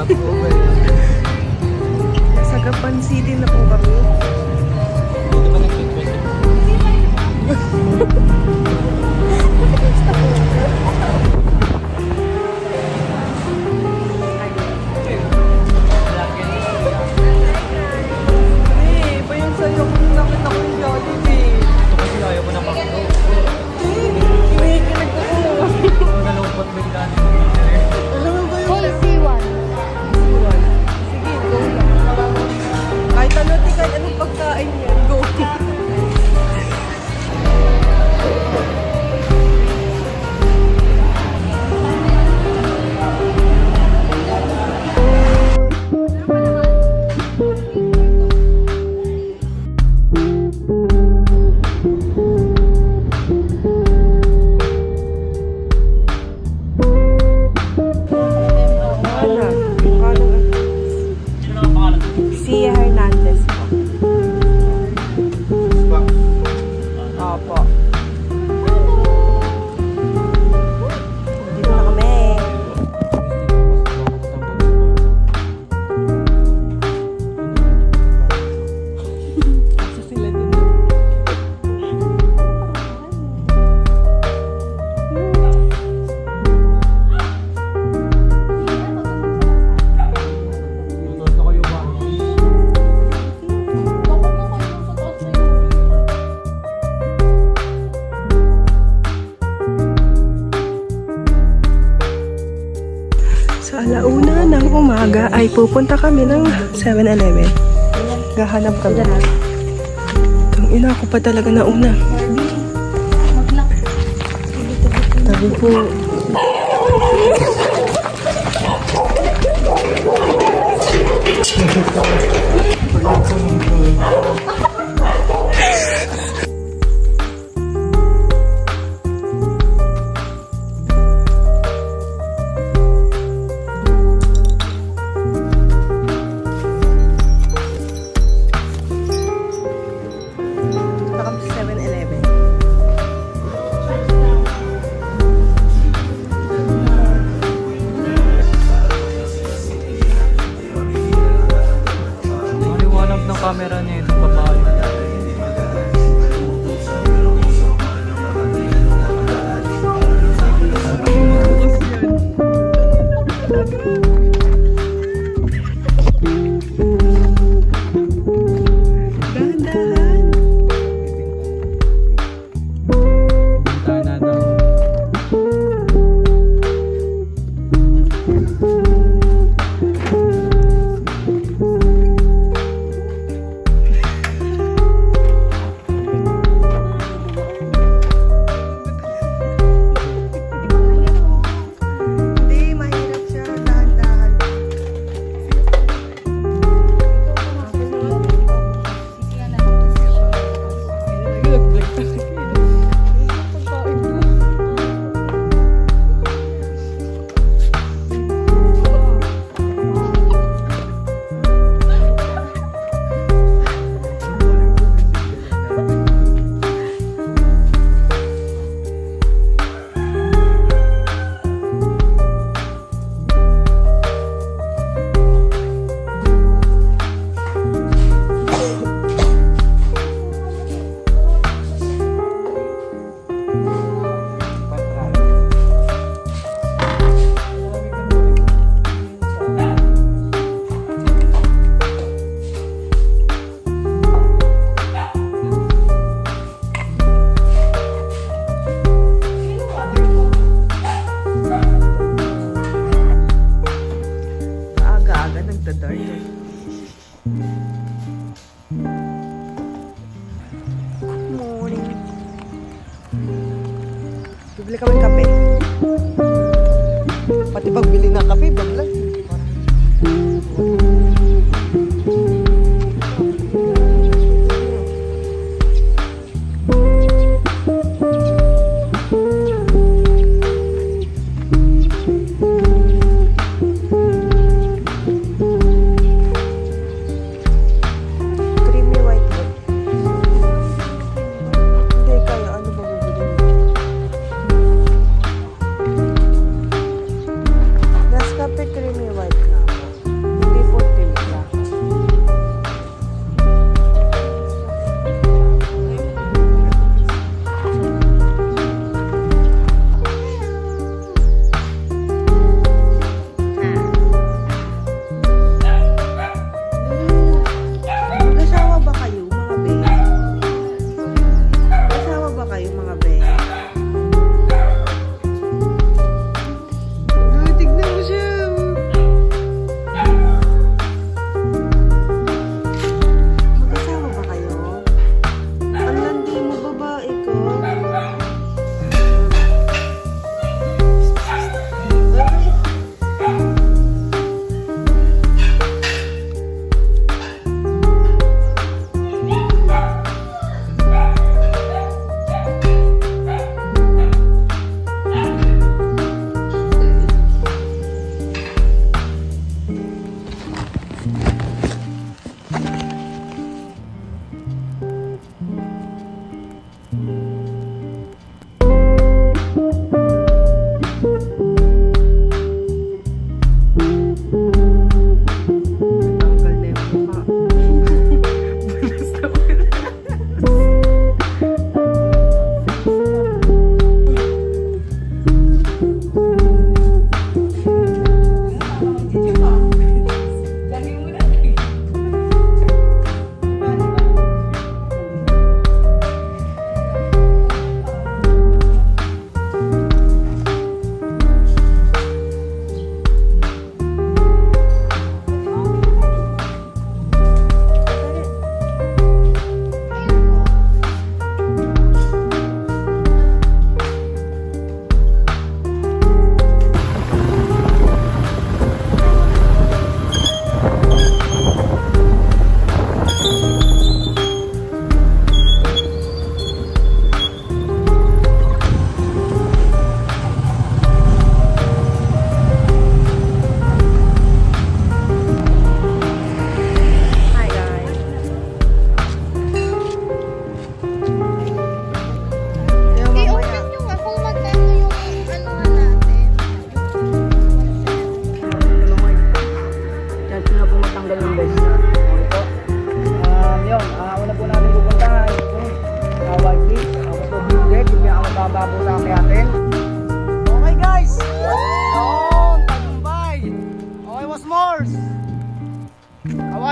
Sa Gapan City na po kami. Dito ba nag-request? Iba yung sa'yo kung nakita ko yung Jollibee. Ito kasi ayaw mo na makito. Kinikilig ako. Ang nalungkot bigla ni Alam mo ba yung... Hey, C1. Sige, go lang. Kahit ano, kahit anong pagkain yan, go. Sia Hernandez po. Opo. Dito na kami. Isa sila din. Sa alauna ng umaga ay pupunta kami ng 7-Eleven. Gahanap kami. Itong ina ko pa talaga na una. Tabi po. Camera niya itong babae. Dahan-dahan. Punta na daw. Bibili kami ng kape. Pati pagbili ng kape, bagla. Creamy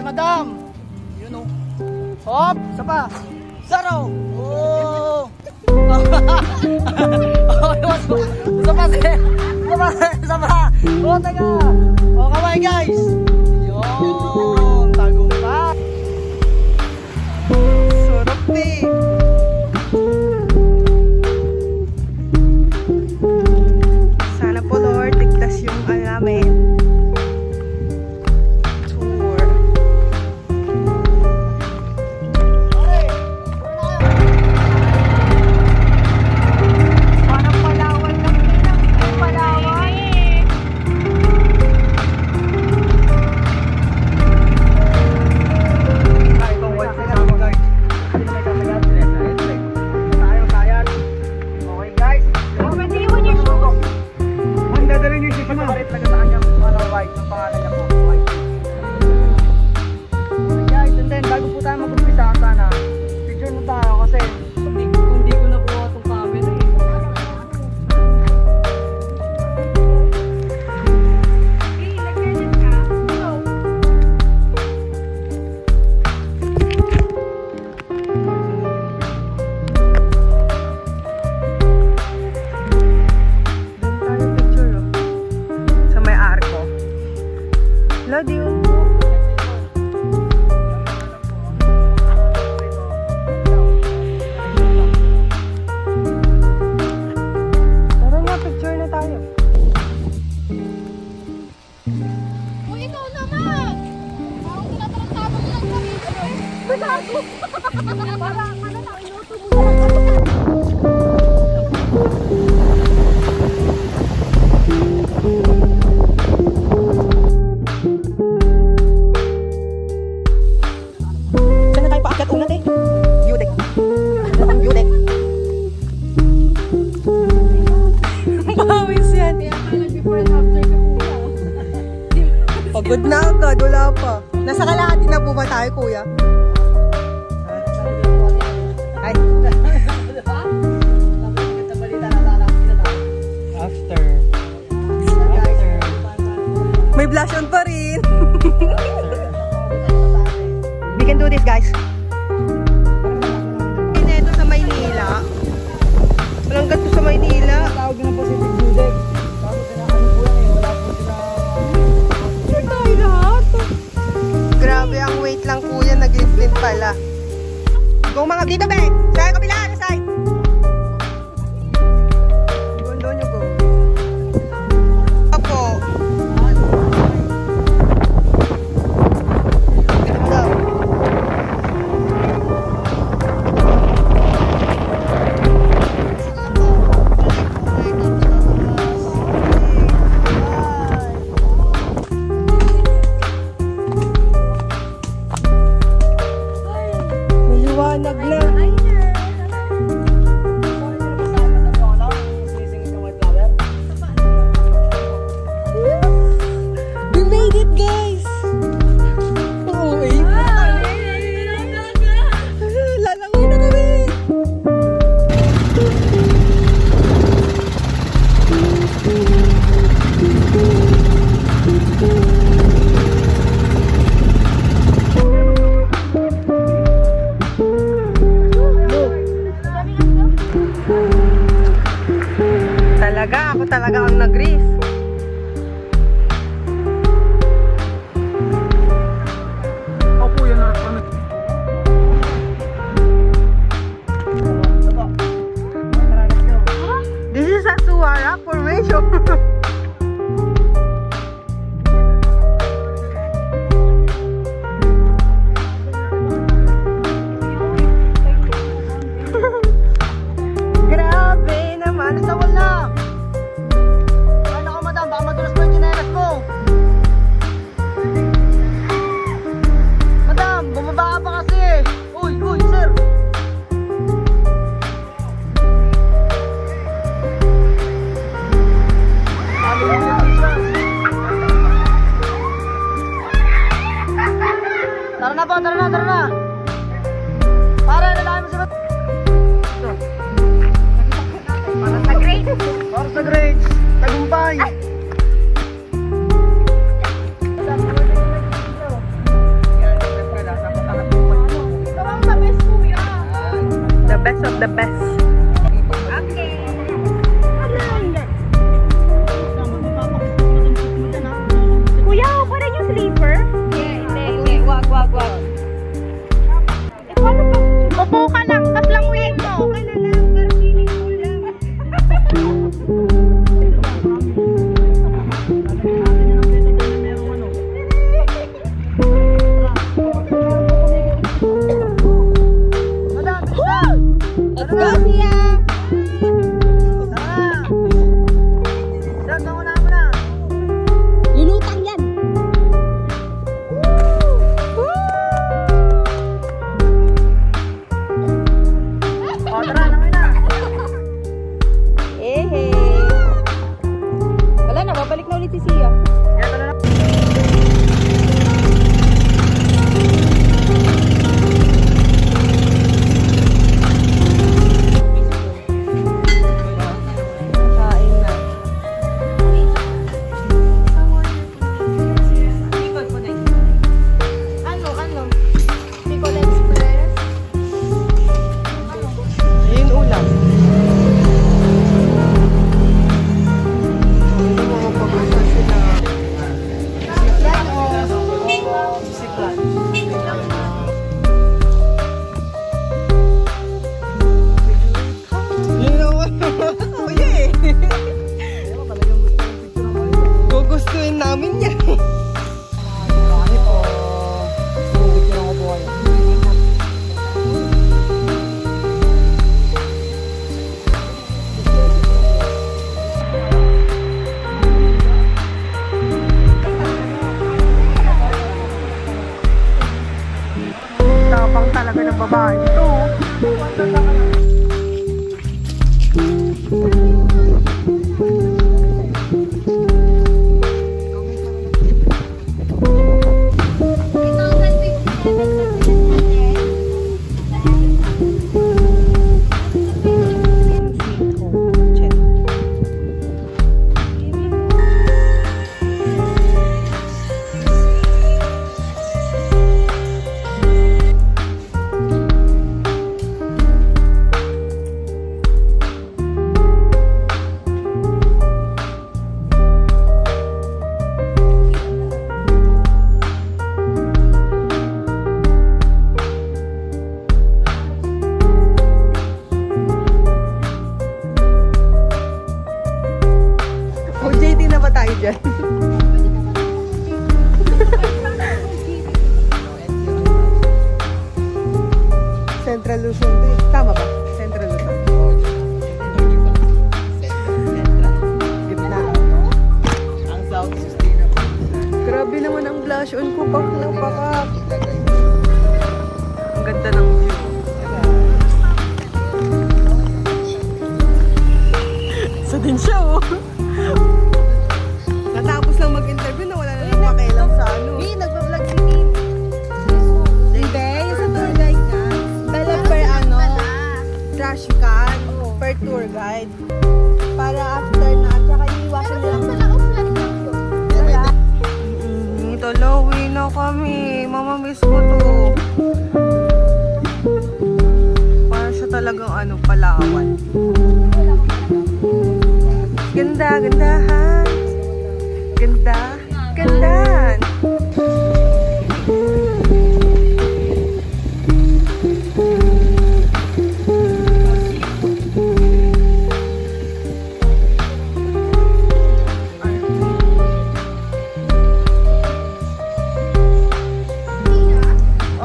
madam. Yun o. Hop, isa pa. Zaro. Oh. Isa pa. Oh, taga. Oh, kaway guys. Yun, tagumpay. Sarap eh. Sana po Lord, ligtas yung namin. Tour. Parang Palawan lang din ang Palawan. Itong white na mo guys. Tayo kayat. Okay guys. Pwede iwan yung shoes. Ang dadalhin niyo si Pima. Parit na sa kanyang white. Ang pangalan niya po. White. Guys, and then bago po tayo mag-umpisa sana, picture na tayo kasi hindi ko nakuha itong camera eh. Tayo picture oh. Sa may arko. Lodi yun. Tara na, picture na tayo. Uy, ikaw naman! Parang tinatarantado mo lang kami. Bago! Parang ano na, inuto mo lang. Saan na tayo paakyat unat eh? Yudek. Yudek. Bawis yan. Kaya ka nag-before and after ka kuya. Pagod na agad, wala pa. Nasa kalahati na po ba tayo, kuya? Ay. After. May blush on pa rin. We can do this, guys. Ito sa Maynila. Walang ganito sa Maynila. Tawag na Pacific Music. Tapos ano po yan eh, wala po sila. Sure tayo lahat. Grabe, ang weight lang kuya, nag-lift pala. Go mga dito, be! Sa kabila, na side! Doon yung go. Apo. Ito daw. May liwanag na. Upo ka lang, tas lang ulit mo. Okay na lang, pero feeling ko lang. Let's go, Sia! Lulutang yan! Wala na, babalik na ulit si Sia. Gugustuhin namin yan. Tapang talaga ng babae ito. Dyan. Central Luzon din. Tama ba? Central Luzon. Gitna. Ang South Sustainable. Grabe naman ang blush on ko. Napaka. Ang ganda ng view. Sa din siya oh. Natapos lang mag-interview na wala na lang pakialam sa ano. Hindi, nagpa-vlog si Kim. Hindi, yung sa tour guide na. Dala per ano, trash can, per tour guide. Para after na, at saka iiwasan Pero lang. sa naka-flat lang yun. Wala. Tolowi na kami. Mamamiss ko to. Para siya talagang ano, Palawan. Ganda, gandahan. Ganda, gandaan.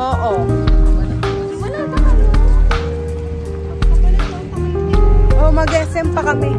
Oo. Wala ba kami? Oh, mag-SM pa kami.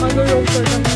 Magulong ko lang.